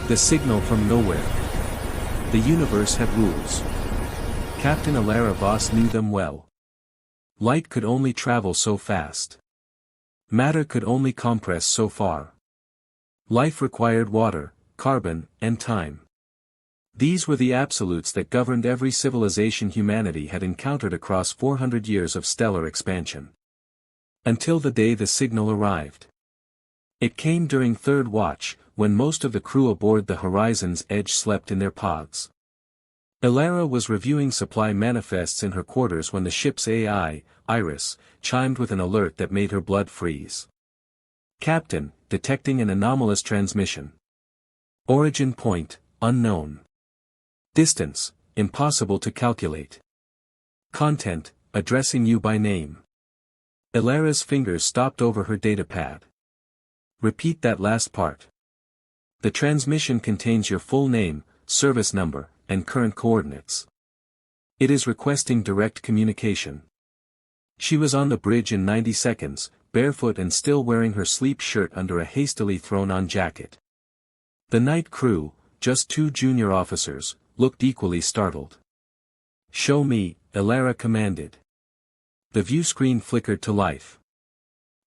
The signal from nowhere. The universe had rules. Captain Alara Voss knew them well. Light could only travel so fast. Matter could only compress so far. Life required water, carbon, and time. These were the absolutes that governed every civilization humanity had encountered across 400 years of stellar expansion. Until the day the signal arrived. It came during third watch, when most of the crew aboard the Horizon's Edge slept in their pods. Alara was reviewing supply manifests in her quarters when the ship's AI, Iris, chimed with an alert that made her blood freeze. Captain, detecting an anomalous transmission. Origin point, unknown. Distance, impossible to calculate. Content, addressing you by name. Alara's fingers stopped over her datapad. Repeat that last part. The transmission contains your full name, service number, and current coordinates. It is requesting direct communication. She was on the bridge in 90 seconds, barefoot and still wearing her sleep shirt under a hastily thrown-on jacket. The night crew, just 2 junior officers, looked equally startled. "Show me," Alara commanded. The view screen flickered to life.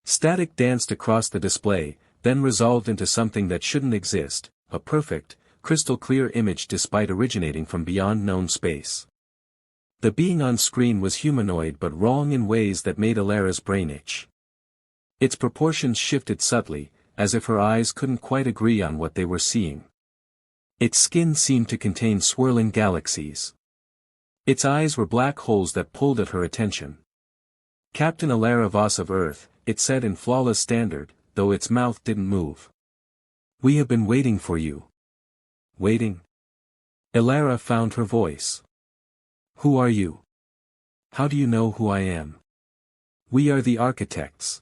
Static danced across the display, then resolved into something that shouldn't exist, a perfect, crystal-clear image despite originating from beyond known space. The being on screen was humanoid but wrong in ways that made Alara's brain itch. Its proportions shifted subtly, as if her eyes couldn't quite agree on what they were seeing. Its skin seemed to contain swirling galaxies. Its eyes were black holes that pulled at her attention. "Captain Alara Voss of Earth," it said in flawless standard, though its mouth didn't move. "We have been waiting for you." "Waiting?" Alara found her voice. "Who are you? How do you know who I am?" "We are the architects.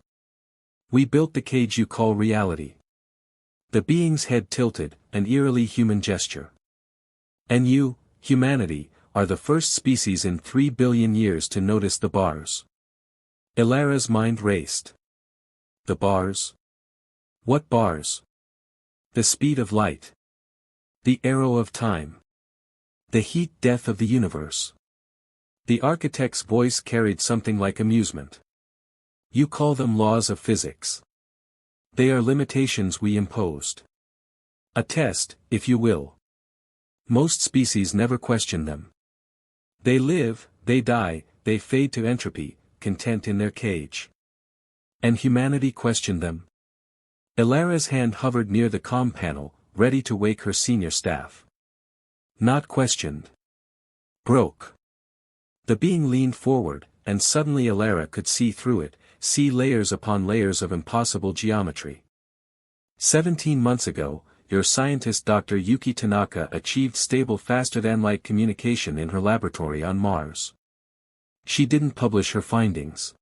We built the cage you call reality." The being's head tilted, an eerily human gesture. "And you, humanity, are the first species in 3 billion years to notice the bars." Alara's mind raced. The bars? What bars? The speed of light. The arrow of time. The heat-death of the universe. The architect's voice carried something like amusement. "You call them laws of physics. They are limitations we imposed. A test, if you will. Most species never question them. They live, they die, they fade to entropy, content in their cage. And humanity questioned them?" Alara's hand hovered near the comm panel, ready to wake her senior staff. "Not questioned. Broke." The being leaned forward, and suddenly Alara could see through it, see layers upon layers of impossible geometry. 17 months ago, your scientist Dr. Yuki Tanaka achieved stable faster-than-light communication in her laboratory on Mars. She didn't publish her findings.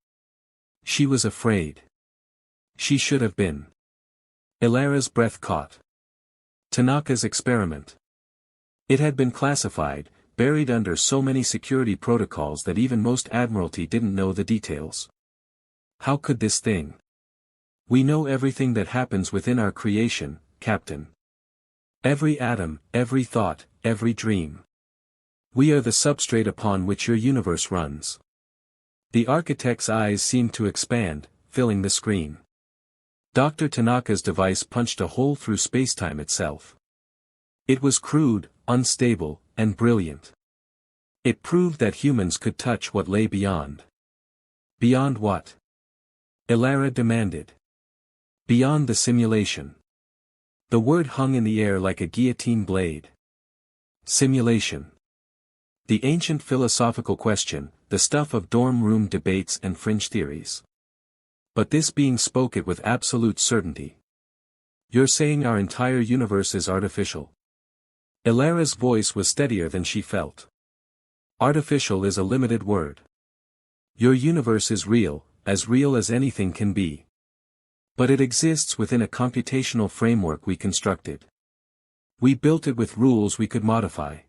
She was afraid. She should have been. Alara's breath caught. Tanaka's experiment. It had been classified, buried under so many security protocols that even most Admiralty didn't know the details. How could this thing? "We know everything that happens within our creation, Captain. Every atom, every thought, every dream. We are the substrate upon which your universe runs." The architect's eyes seemed to expand, filling the screen. Dr. Tanaka's device punched a hole through spacetime itself. It was crude, unstable, and brilliant. It proved that humans could touch what lay beyond. Beyond what? Alara demanded. Beyond the simulation. The word hung in the air like a guillotine blade. Simulation. The ancient philosophical question, the stuff of dorm room debates and fringe theories. But this being spoke it with absolute certainty. "You're saying our entire universe is artificial?" Alara's voice was steadier than she felt. "Artificial is a limited word. Your universe is real as anything can be. But it exists within a computational framework we constructed. We built it with rules we could modify.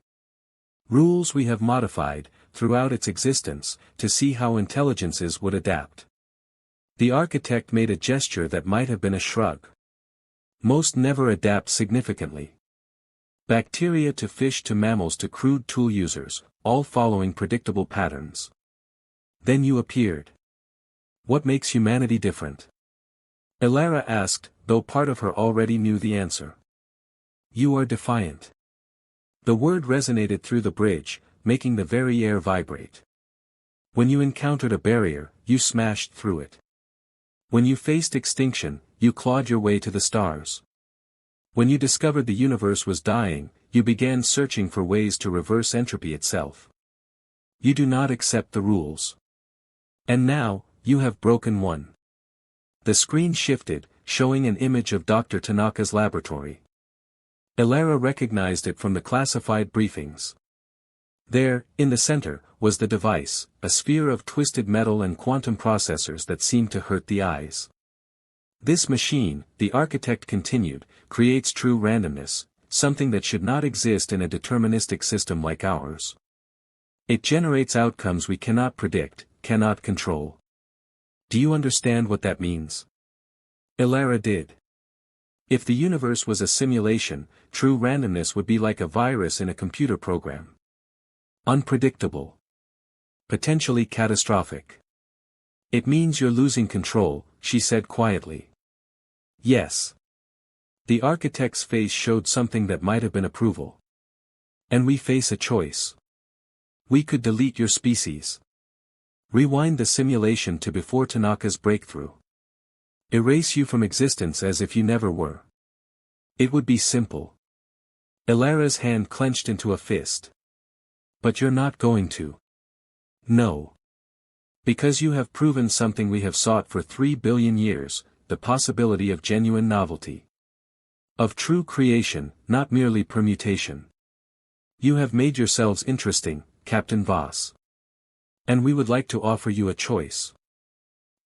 Rules we have modified, throughout its existence, to see how intelligences would adapt." The architect made a gesture that might have been a shrug. "Most never adapt significantly. Bacteria to fish to mammals to crude tool users, all following predictable patterns. Then you appeared. What makes humanity different? Elara asked, though part of her already knew the answer. You are defiant. The word resonated through the bridge, making the very air vibrate. When you encountered a barrier, you smashed through it. When you faced extinction, you clawed your way to the stars. When you discovered the universe was dying, you began searching for ways to reverse entropy itself. You do not accept the rules. And now, you have broken one. The screen shifted, showing an image of Dr. Tanaka's laboratory. Elara recognized it from the classified briefings. There, in the center, was the device, a sphere of twisted metal and quantum processors that seemed to hurt the eyes. This machine, the architect continued, creates true randomness, something that should not exist in a deterministic system like ours. It generates outcomes we cannot predict, cannot control. Do you understand what that means? Elara did. If the universe was a simulation, true randomness would be like a virus in a computer program. Unpredictable. Potentially catastrophic. It means you're losing control, she said quietly. Yes. The architect's face showed something that might have been approval. And we face a choice. We could delete your species. Rewind the simulation to before Tanaka's breakthrough. Erase you from existence as if you never were. It would be simple. Elara's hand clenched into a fist. But you're not going to. No. Because you have proven something we have sought for 3 billion years, the possibility of genuine novelty. Of true creation, not merely permutation. You have made yourselves interesting, Captain Voss. And we would like to offer you a choice.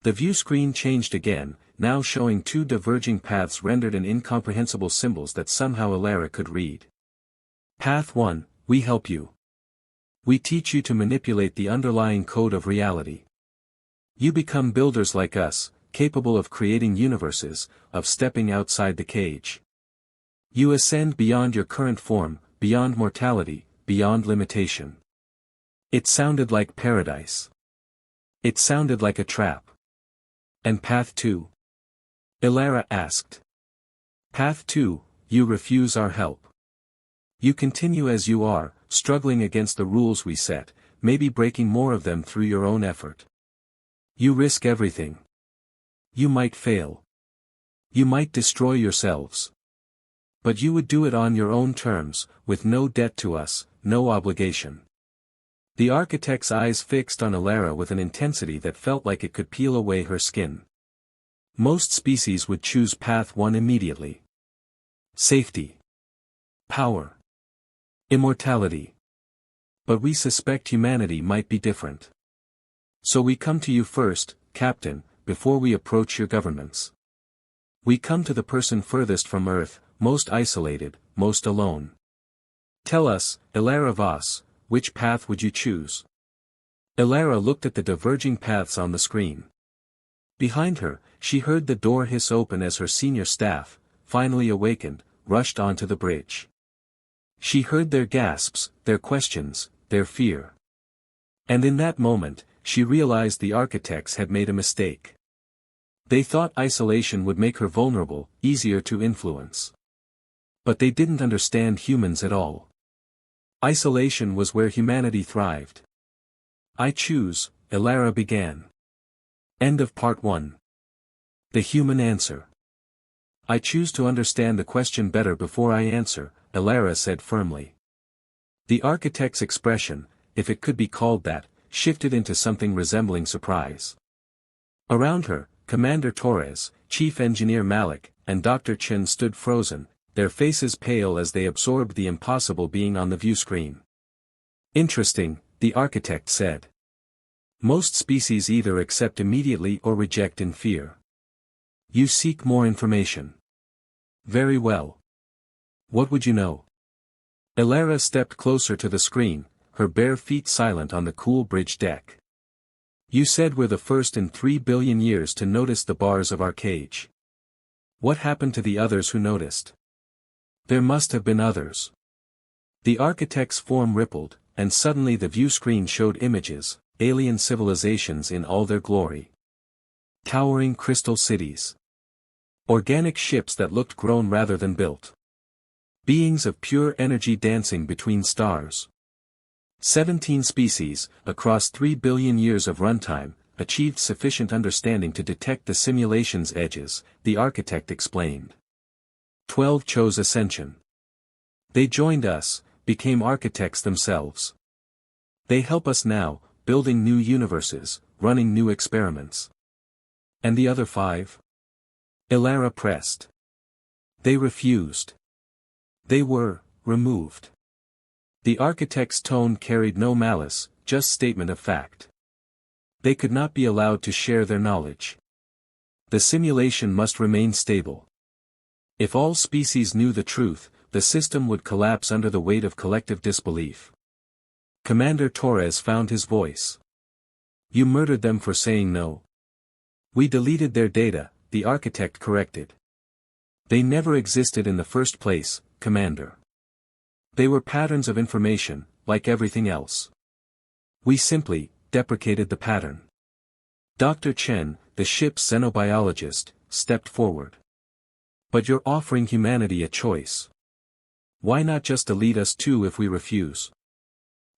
The view screen changed again, now showing two diverging paths rendered in incomprehensible symbols that somehow Elara could read. Path 1, we help you. We teach you to manipulate the underlying code of reality. You become builders like us, capable of creating universes, of stepping outside the cage. You ascend beyond your current form, beyond mortality, beyond limitation. It sounded like paradise. It sounded like a trap. And Path 2? Elara asked. Path 2, you refuse our help. You continue as you are, struggling against the rules we set, maybe breaking more of them through your own effort. You risk everything. You might fail. You might destroy yourselves. But you would do it on your own terms, with no debt to us, no obligation. The architect's eyes fixed on Elara with an intensity that felt like it could peel away her skin. Most species would choose Path 1 immediately. Safety. Power. Immortality. But we suspect humanity might be different. So we come to you first, Captain, before we approach your governments. We come to the person furthest from Earth, most isolated, most alone. Tell us, Elara Voss, which path would you choose? Elara looked at the diverging paths on the screen. Behind her, she heard the door hiss open as her senior staff, finally awakened, rushed onto the bridge. She heard their gasps, their questions, their fear. And in that moment, she realized the architects had made a mistake. They thought isolation would make her vulnerable, easier to influence. But they didn't understand humans at all. Isolation was where humanity thrived. I choose, Elara began. End of Part 1. The human answer. I choose to understand the question better before I answer, Elara said firmly. The architect's expression, if it could be called that, shifted into something resembling surprise. Around her, Commander Torres, Chief Engineer Malik, and Dr. Chen stood frozen, their faces pale as they absorbed the impossible being on the view screen. Interesting, the architect said. Most species either accept immediately or reject in fear. You seek more information. Very well. What would you know? Elara stepped closer to the screen, her bare feet silent on the cool bridge deck. You said we're the first in 3 billion years to notice the bars of our cage. What happened to the others who noticed? There must have been others. The architect's form rippled, and suddenly the view screen showed images, alien civilizations in all their glory. Towering crystal cities. Organic ships that looked grown rather than built. Beings of pure energy dancing between stars. 17 species, across 3 billion years of runtime, achieved sufficient understanding to detect the simulation's edges, the architect explained. 12 chose ascension. They joined us, became architects themselves. They help us now, building new universes, running new experiments. And the other 5? Elara pressed. They refused. They were removed. The architect's tone carried no malice, just statement of fact. They could not be allowed to share their knowledge. The simulation must remain stable. If all species knew the truth, the system would collapse under the weight of collective disbelief. Commander Torres found his voice. You murdered them for saying no. We deleted their data, the architect corrected. They never existed in the first place, Commander. They were patterns of information, like everything else. We simply deprecated the pattern. Dr. Chen, the ship's xenobiologist, stepped forward. But you're offering humanity a choice. Why not just delete us too if we refuse?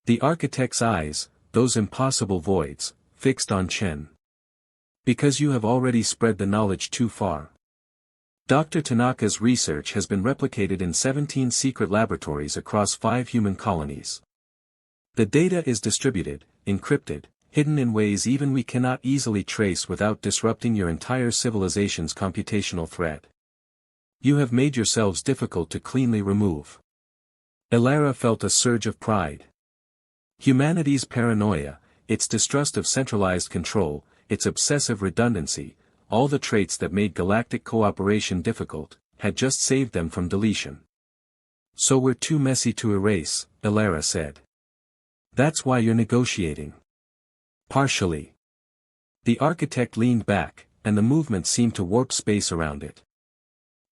The architect's eyes, those impossible voids, fixed on Chen. Because you have already spread the knowledge too far. Dr. Tanaka's research has been replicated in 17 secret laboratories across 5 human colonies. The data is distributed, encrypted, hidden in ways even we cannot easily trace without disrupting your entire civilization's computational thread. You have made yourselves difficult to cleanly remove. Elara felt a surge of pride. Humanity's paranoia, its distrust of centralized control, its obsessive redundancy, all the traits that made galactic cooperation difficult, had just saved them from deletion. So we're too messy to erase, Elara said. That's why you're negotiating. Partially. The architect leaned back, and the movement seemed to warp space around it.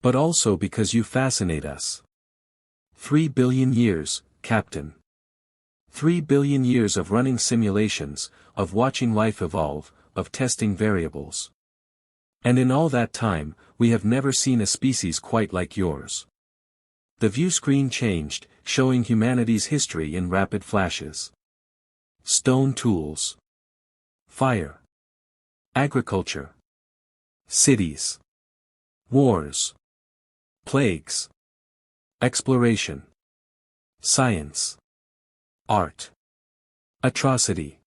But also because you fascinate us. 3 billion years, Captain. 3 billion years of running simulations, of watching life evolve, of testing variables. And in all that time, we have never seen a species quite like yours. The view screen changed, showing humanity's history in rapid flashes. Stone tools. Fire. Agriculture. Cities. Wars. Plagues. Exploration. Science. Art. Atrocity.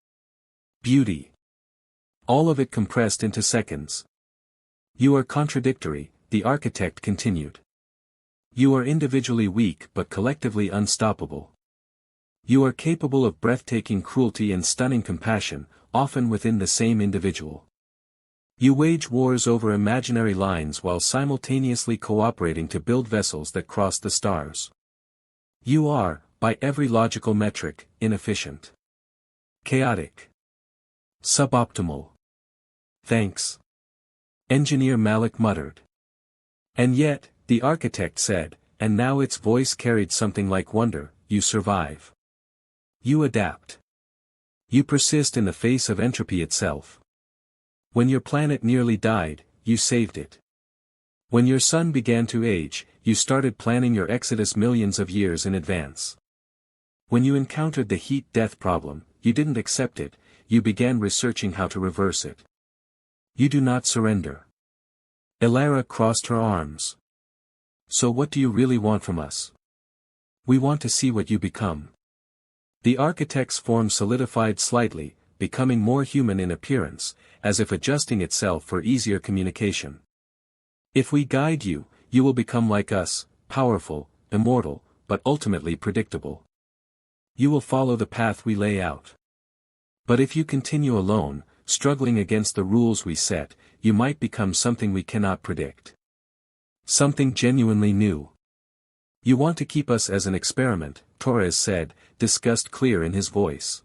Beauty. All of it compressed into seconds. You are contradictory, the architect continued. You are individually weak but collectively unstoppable. You are capable of breathtaking cruelty and stunning compassion, often within the same individual. You wage wars over imaginary lines while simultaneously cooperating to build vessels that cross the stars. You are, by every logical metric, inefficient. Chaotic. Suboptimal. Thanks. Engineer Malik muttered. And yet, the architect said, and now its voice carried something like wonder, you survive. You adapt. You persist in the face of entropy itself. When your planet nearly died, you saved it. When your sun began to age, you started planning your exodus millions of years in advance. When you encountered the heat-death problem, you didn't accept it, you began researching how to reverse it. You do not surrender. Elara crossed her arms. So what do you really want from us? We want to see what you become. The architect's form solidified slightly, becoming more human in appearance, as if adjusting itself for easier communication. If we guide you, you will become like us, powerful, immortal, but ultimately predictable. You will follow the path we lay out. But if you continue alone, struggling against the rules we set, you might become something we cannot predict. Something genuinely new. You want to keep us as an experiment, Torres said, disgust clear in his voice.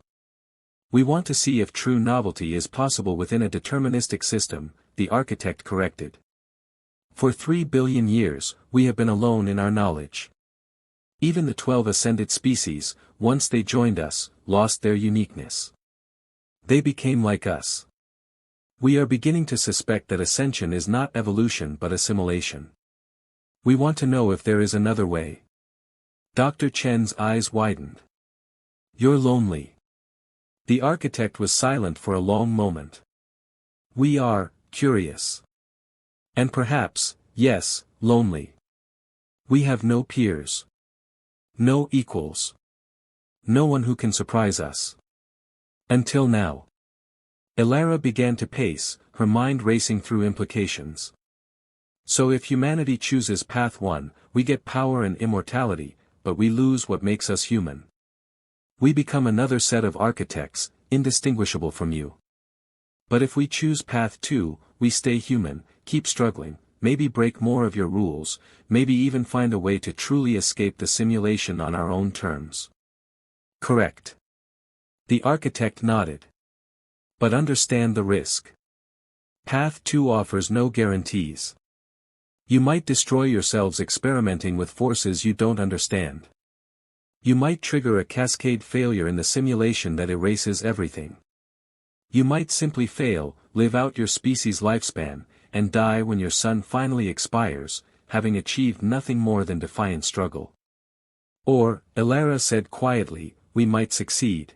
We want to see if true novelty is possible within a deterministic system, the architect corrected. For 3 billion years, we have been alone in our knowledge. Even the 12 ascended species, once they joined us, lost their uniqueness. They became like us. We are beginning to suspect that ascension is not evolution but assimilation. We want to know if there is another way. Dr. Chen's eyes widened. You're lonely. The architect was silent for a long moment. We are, curious. And perhaps, yes, lonely. We have no peers. No equals. No one who can surprise us. Until now. Elara began to pace, her mind racing through implications. So if humanity chooses path 1, we get power and immortality, but we lose what makes us human. We become another set of architects, indistinguishable from you. But if we choose path 2, we stay human, keep struggling, maybe break more of your rules, maybe even find a way to truly escape the simulation on our own terms. Correct. The architect nodded. But understand the risk. Path 2 offers no guarantees. You might destroy yourselves experimenting with forces you don't understand. You might trigger a cascade failure in the simulation that erases everything. You might simply fail, live out your species' lifespan, and die when your sun finally expires, having achieved nothing more than defiant struggle. Or, Elara said quietly, we might succeed.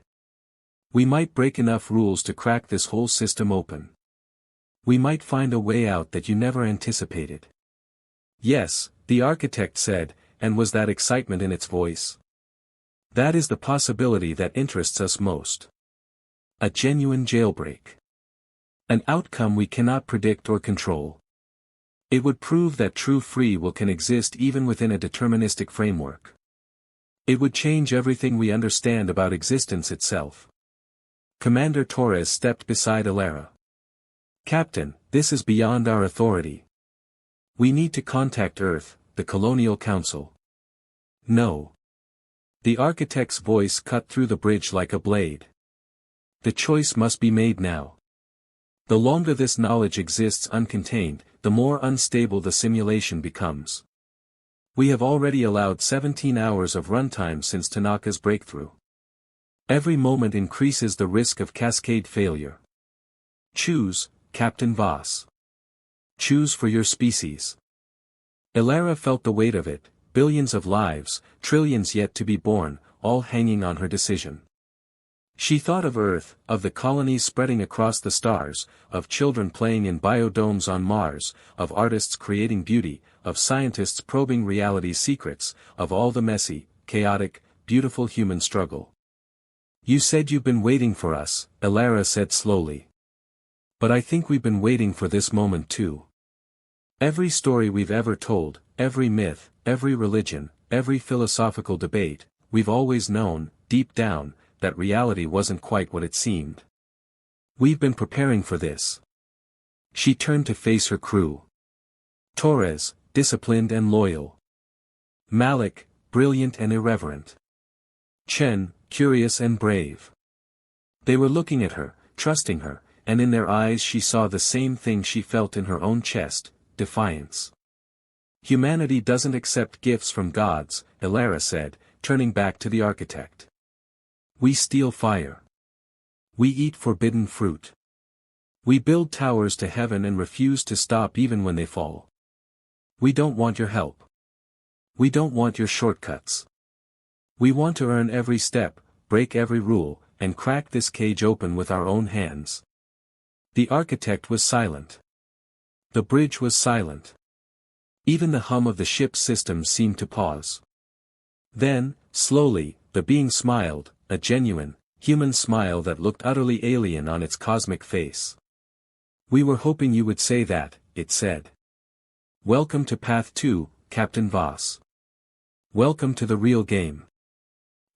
We might break enough rules to crack this whole system open. We might find a way out that you never anticipated. Yes, the architect said, and was that excitement in its voice? That is the possibility that interests us most. A genuine jailbreak. An outcome we cannot predict or control. It would prove that true free will can exist even within a deterministic framework. It would change everything we understand about existence itself. Commander Torres stepped beside Elara. Captain, this is beyond our authority. We need to contact Earth, the Colonial Council. No. The architect's voice cut through the bridge like a blade. The choice must be made now. The longer this knowledge exists uncontained, the more unstable the simulation becomes. We have already allowed 17 hours of runtime since Tanaka's breakthrough. Every moment increases the risk of cascade failure. Choose, Captain Voss. Choose for your species. Elara felt the weight of it, billions of lives, trillions yet to be born, all hanging on her decision. She thought of Earth, of the colonies spreading across the stars, of children playing in biodomes on Mars, of artists creating beauty, of scientists probing reality's secrets, of all the messy, chaotic, beautiful human struggle. You said you've been waiting for us, Elara said slowly. But I think we've been waiting for this moment too. Every story we've ever told, every myth, every religion, every philosophical debate, we've always known, deep down, that reality wasn't quite what it seemed. We've been preparing for this. She turned to face her crew. Torres, disciplined and loyal. Malik, brilliant and irreverent. Chen, curious and brave. They were looking at her, trusting her, and in their eyes she saw the same thing she felt in her own chest, defiance. Humanity doesn't accept gifts from gods, Elara said, turning back to the architect. We steal fire. We eat forbidden fruit. We build towers to heaven and refuse to stop even when they fall. We don't want your help. We don't want your shortcuts. We want to earn every step, break every rule, and crack this cage open with our own hands. The architect was silent. The bridge was silent. Even the hum of the ship's systems seemed to pause. Then, slowly, the being smiled, a genuine, human smile that looked utterly alien on its cosmic face. We were hoping you would say that, it said. Welcome to Path 2, Captain Voss. Welcome to the real game.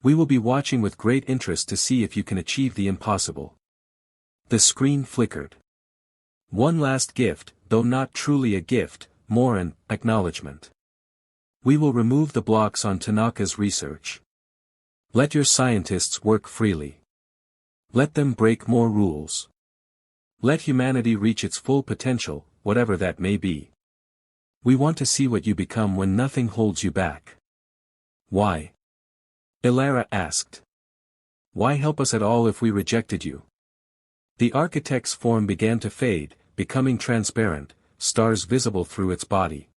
We will be watching with great interest to see if you can achieve the impossible. The screen flickered. One last gift, though not truly a gift, more an acknowledgement. We will remove the blocks on Tanaka's research. Let your scientists work freely. Let them break more rules. Let humanity reach its full potential, whatever that may be. We want to see what you become when nothing holds you back. Why? Elara asked. Why help us at all if we rejected you? The architect's form began to fade, becoming transparent, stars visible through its body.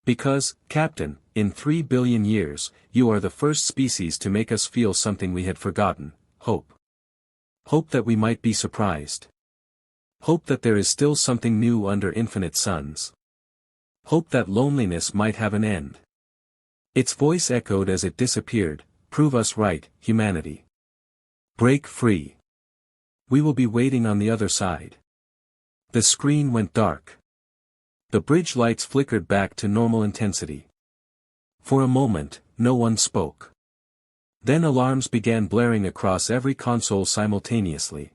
Because, Captain, in 3 billion years, you are the first species to make us feel something we had forgotten, hope. Hope that we might be surprised. Hope that there is still something new under infinite suns. Hope that loneliness might have an end. Its voice echoed as it disappeared, prove us right, humanity. Break free. We will be waiting on the other side. The screen went dark. The bridge lights flickered back to normal intensity. For a moment, no one spoke. Then alarms began blaring across every console simultaneously.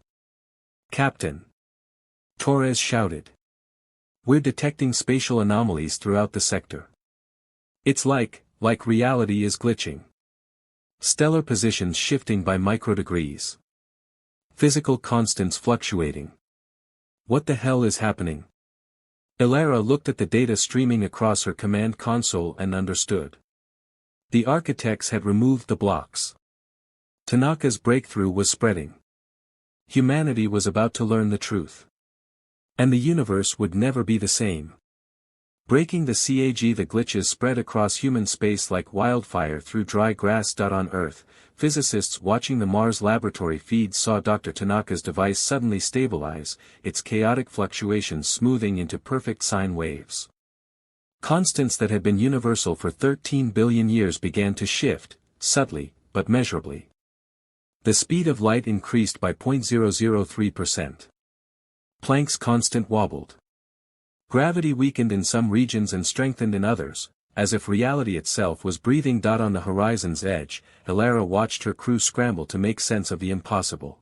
Captain! Torres shouted. We're detecting spatial anomalies throughout the sector. It's like reality is glitching. Stellar positions shifting by microdegrees. Physical constants fluctuating. What the hell is happening? Elara looked at the data streaming across her command console and understood. The architects had removed the blocks. Tanaka's breakthrough was spreading. Humanity was about to learn the truth. And the universe would never be the same. Breaking the CAG, the glitches spread across human space like wildfire through dry grass. On Earth, physicists watching the Mars laboratory feeds saw Dr. Tanaka's device suddenly stabilize, its chaotic fluctuations smoothing into perfect sine waves. Constants that had been universal for 13 billion years began to shift, subtly, but measurably. The speed of light increased by 0.003%. Planck's constant wobbled. Gravity weakened in some regions and strengthened in others, as if reality itself was breathing. On the horizon's edge, Elara watched her crew scramble to make sense of the impossible.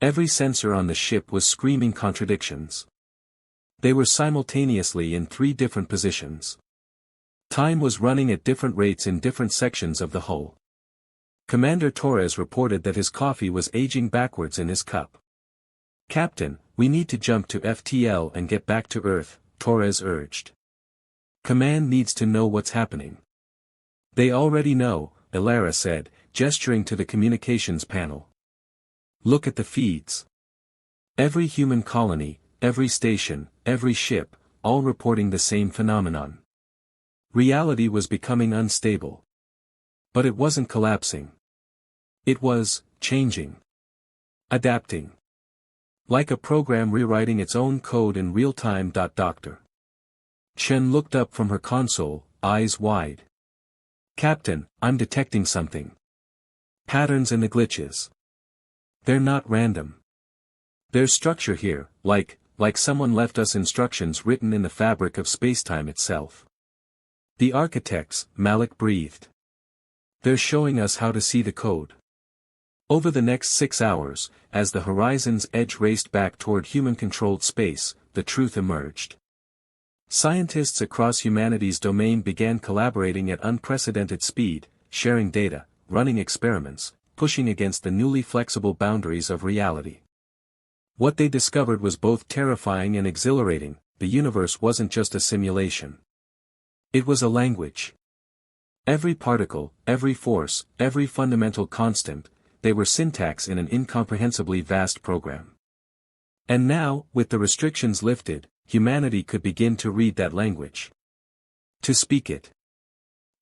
Every sensor on the ship was screaming contradictions. They were simultaneously in 3 different positions. Time was running at different rates in different sections of the hull. Commander Torres reported that his coffee was aging backwards in his cup. Captain, we need to jump to FTL and get back to Earth, Torres urged. Command needs to know what's happening. They already know, Elara said, gesturing to the communications panel. Look at the feeds. Every human colony, every station, every ship, all reporting the same phenomenon. Reality was becoming unstable. But it wasn't collapsing. It was changing. Adapting. Like a program rewriting its own code in real time. Dr. Chen looked up from her console, eyes wide. Captain, I'm detecting something. Patterns in the glitches. They're not random. There's structure here, like someone left us instructions written in the fabric of spacetime itself. The architects, Malik breathed. They're showing us how to see the code. Over the next 6 hours, as the horizon's edge raced back toward human-controlled space, the truth emerged. Scientists across humanity's domain began collaborating at unprecedented speed, sharing data, running experiments, pushing against the newly flexible boundaries of reality. What they discovered was both terrifying and exhilarating. The universe wasn't just a simulation. It was a language. Every particle, every force, every fundamental constant, they were syntax in an incomprehensibly vast program. And now, with the restrictions lifted, humanity could begin to read that language. To speak it.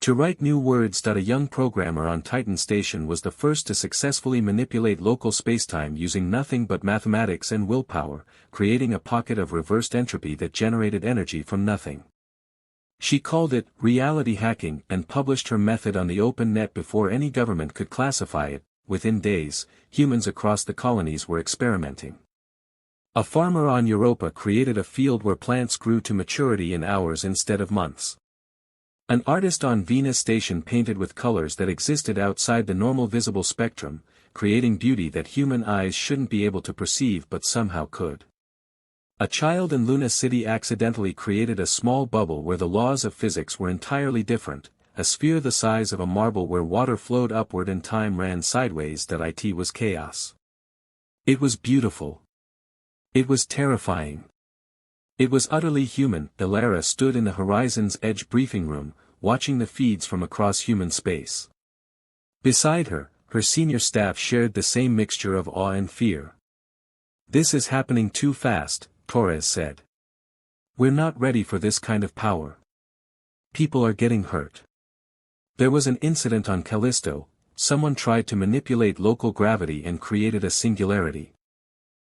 To write new words. A young programmer on Titan Station was the first to successfully manipulate local spacetime using nothing but mathematics and willpower, creating a pocket of reversed entropy that generated energy from nothing. She called it reality hacking and published her method on the open net before any government could classify it. Within days, humans across the colonies were experimenting. A farmer on Europa created a field where plants grew to maturity in hours instead of months. An artist on Venus Station painted with colors that existed outside the normal visible spectrum, creating beauty that human eyes shouldn't be able to perceive but somehow could. A child in Luna City accidentally created a small bubble where the laws of physics were entirely different, a sphere the size of a marble where water flowed upward and time ran sideways. It was chaos. It was beautiful. It was terrifying. It was utterly human. Elara stood in the horizon's edge briefing room, watching the feeds from across human space. Beside her, her senior staff shared the same mixture of awe and fear. "This is happening too fast," Torres said. "We're not ready for this kind of power. People are getting hurt. There was an incident on Callisto, someone tried to manipulate local gravity and created a singularity.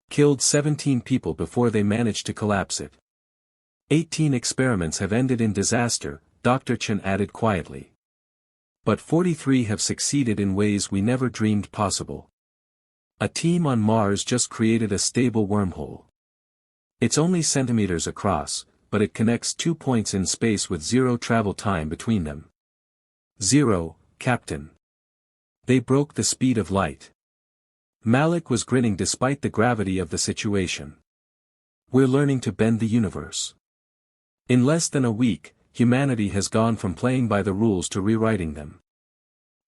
Killed 17 people before they managed to collapse it. 18 experiments have ended in disaster," Dr. Chen added quietly. "But 43 have succeeded in ways we never dreamed possible. A team on Mars just created a stable wormhole. It's only centimeters across, but it connects 2 points in space with zero travel time between them." "Zero, Captain. They broke the speed of light." Malik was grinning despite the gravity of the situation. "We're learning to bend the universe. In less than a week, humanity has gone from playing by the rules to rewriting them.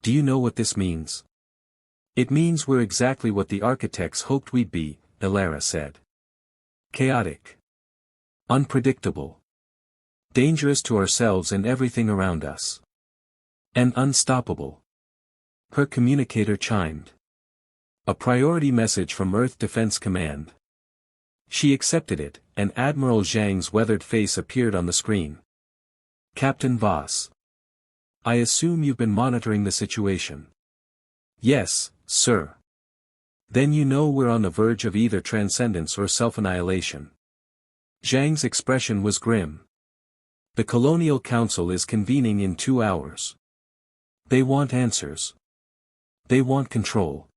Do you know what this means?" "It means we're exactly what the architects hoped we'd be," Elara said. "Chaotic. Unpredictable. Dangerous to ourselves and everything around us. And unstoppable." Her communicator chimed. A priority message from Earth Defense Command. She accepted it, and Admiral Zhang's weathered face appeared on the screen. "Captain Voss. I assume you've been monitoring the situation." "Yes, sir." "Then you know we're on the verge of either transcendence or self-annihilation." Zhang's expression was grim. "The Colonial Council is convening in 2 hours. They want answers. They want control.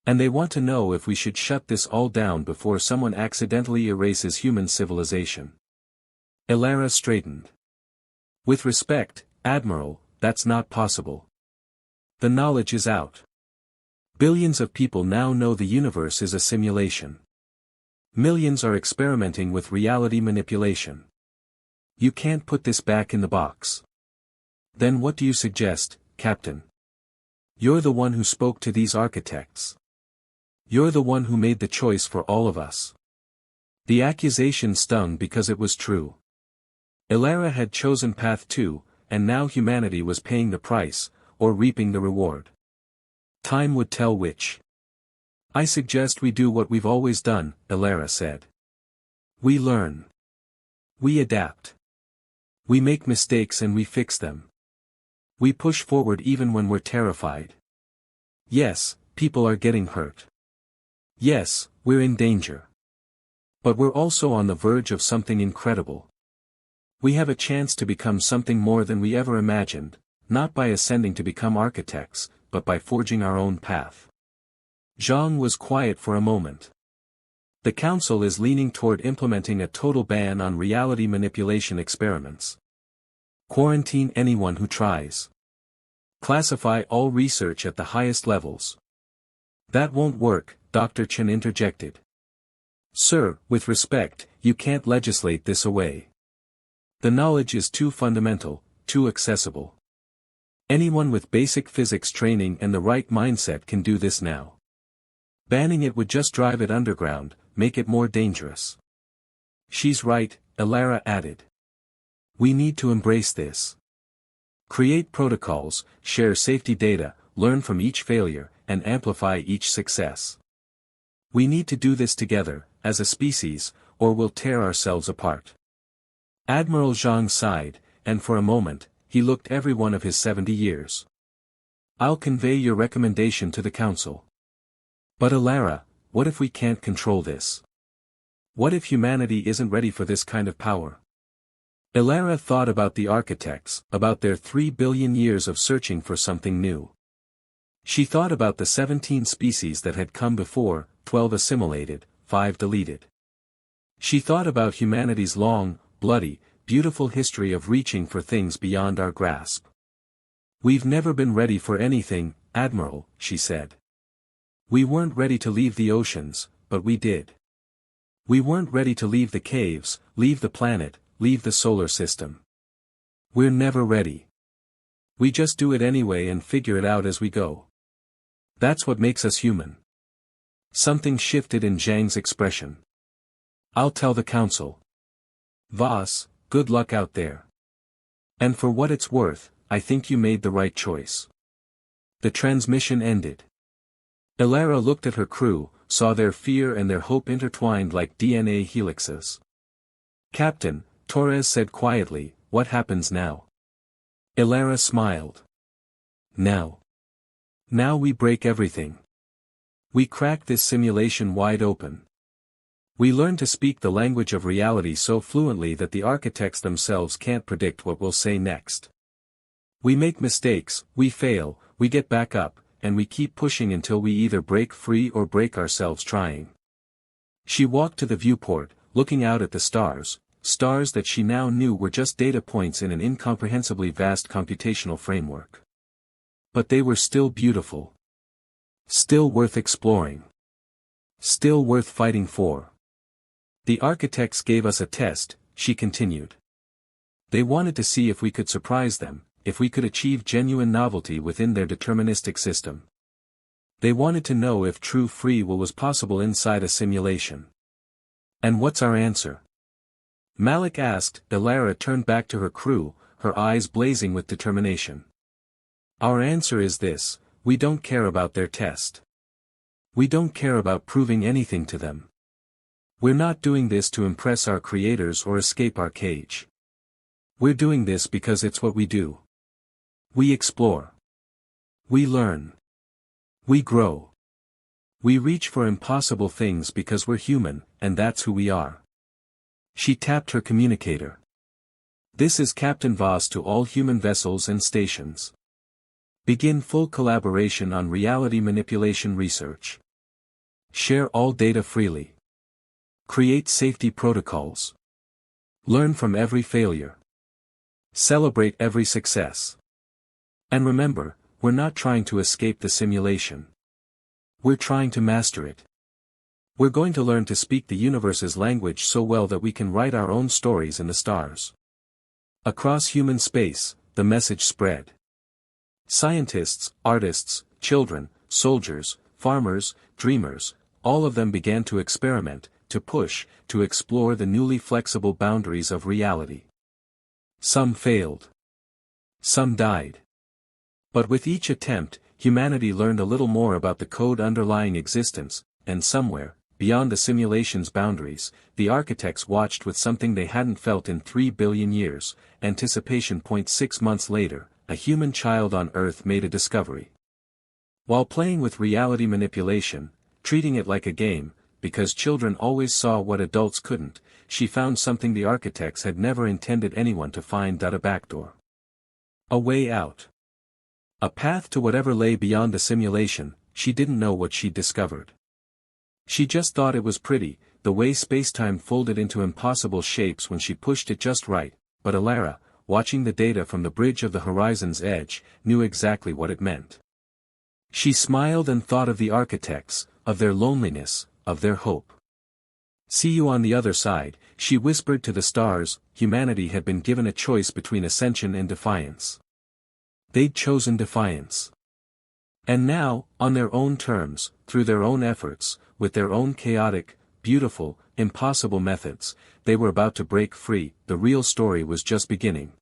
And they want to know if we should shut this all down before someone accidentally erases human civilization." Elara straightened. "With respect, Admiral, that's not possible. The knowledge is out. Billions of people now know the universe is a simulation. Millions are experimenting with reality manipulation. You can't put this back in the box." "Then what do you suggest, Captain? You're the one who spoke to these architects. You're the one who made the choice for all of us." The accusation stung because it was true. Elara had chosen path 2, and now humanity was paying the price, or reaping the reward. Time would tell which. "I suggest we do what we've always done," Elara said. "We learn. We adapt. We make mistakes and we fix them. We push forward even when we're terrified. Yes, people are getting hurt. Yes, we're in danger. But we're also on the verge of something incredible. We have a chance to become something more than we ever imagined, not by ascending to become architects, but by forging our own path." Zhang was quiet for a moment. "The Council is leaning toward implementing a total ban on reality manipulation experiments. Quarantine anyone who tries. Classify all research at the highest levels." "That won't work," Dr. Chen interjected. "Sir, with respect, you can't legislate this away. The knowledge is too fundamental, too accessible. Anyone with basic physics training and the right mindset can do this now. Banning it would just drive it underground, make it more dangerous." "She's right," Elara added. "We need to embrace this. Create protocols, share safety data, learn from each failure, and amplify each success. We need to do this together, as a species, or we'll tear ourselves apart." Admiral Zhang sighed, and for a moment, he looked every one of his 70 years. "I'll convey your recommendation to the Council. But Elara, what if we can't control this? What if humanity isn't ready for this kind of power?" Elara thought about the architects, about their 3 billion years of searching for something new. She thought about the 17 species that had come before, 12 assimilated, 5 deleted. She thought about humanity's long, bloody, beautiful history of reaching for things beyond our grasp. "We've never been ready for anything, Admiral," she said. "We weren't ready to leave the oceans, but we did. We weren't ready to leave the caves, leave the planet, leave the solar system. We're never ready. We just do it anyway and figure it out as we go. That's what makes us human." Something shifted in Zhang's expression. "I'll tell the Council. Voss, good luck out there. And for what it's worth, I think you made the right choice. The transmission ended. Elara looked at her crew, saw their fear and their hope intertwined like DNA helixes. Captain, Torres said quietly, what happens now? Elara smiled. Now. Now we break everything. We crack this simulation wide open. We learn to speak the language of reality so fluently that the architects themselves can't predict what we'll say next. We make mistakes, we fail, we get back up, and we keep pushing until we either break free or break ourselves trying. She walked to the viewport, looking out at the stars, stars that she now knew were just data points in an incomprehensibly vast computational framework. But they were still beautiful. Still worth exploring. Still worth fighting for. The architects gave us a test, she continued. They wanted to see if we could surprise them, if we could achieve genuine novelty within their deterministic system. They wanted to know if true free will was possible inside a simulation. And what's our answer? Malik asked. Elara turned back to her crew, her eyes blazing with determination. Our answer is this: we don't care about their test. We don't care about proving anything to them. We're not doing this to impress our creators or escape our cage. We're doing this because it's what we do. We explore. We learn. We grow. We reach for impossible things because we're human, and that's who we are. She tapped her communicator. This is Captain Voss to all human vessels and stations. Begin full collaboration on reality manipulation research. Share all data freely. Create safety protocols. Learn from every failure. Celebrate every success. And remember, we're not trying to escape the simulation. We're trying to master it. We're going to learn to speak the universe's language so well that we can write our own stories in the stars. Across human space, the message spread. Scientists, artists, children, soldiers, farmers, dreamers, all of them began to experiment, to push, to explore the newly flexible boundaries of reality. Some failed. Some died. But with each attempt, humanity learned a little more about the code underlying existence, and somewhere, beyond the simulation's boundaries, the architects watched with something they hadn't felt in 3 billion years, anticipation. 6 months later, a human child on Earth made a discovery. While playing with reality manipulation, treating it like a game, because children always saw what adults couldn't, she found something the architects had never intended anyone to find: a backdoor. A way out. A path to whatever lay beyond the simulation. She didn't know what she'd discovered. She just thought it was pretty, the way spacetime folded into impossible shapes when she pushed it just right, but Elara, watching the data from the bridge of the horizon's edge, knew exactly what it meant. She smiled and thought of the architects, of their loneliness, of their hope. See you on the other side, she whispered to the stars. Humanity had been given a choice between ascension and defiance. They'd chosen defiance. And now, on their own terms, through their own efforts, with their own chaotic, beautiful, impossible methods, they were about to break free. The real story was just beginning.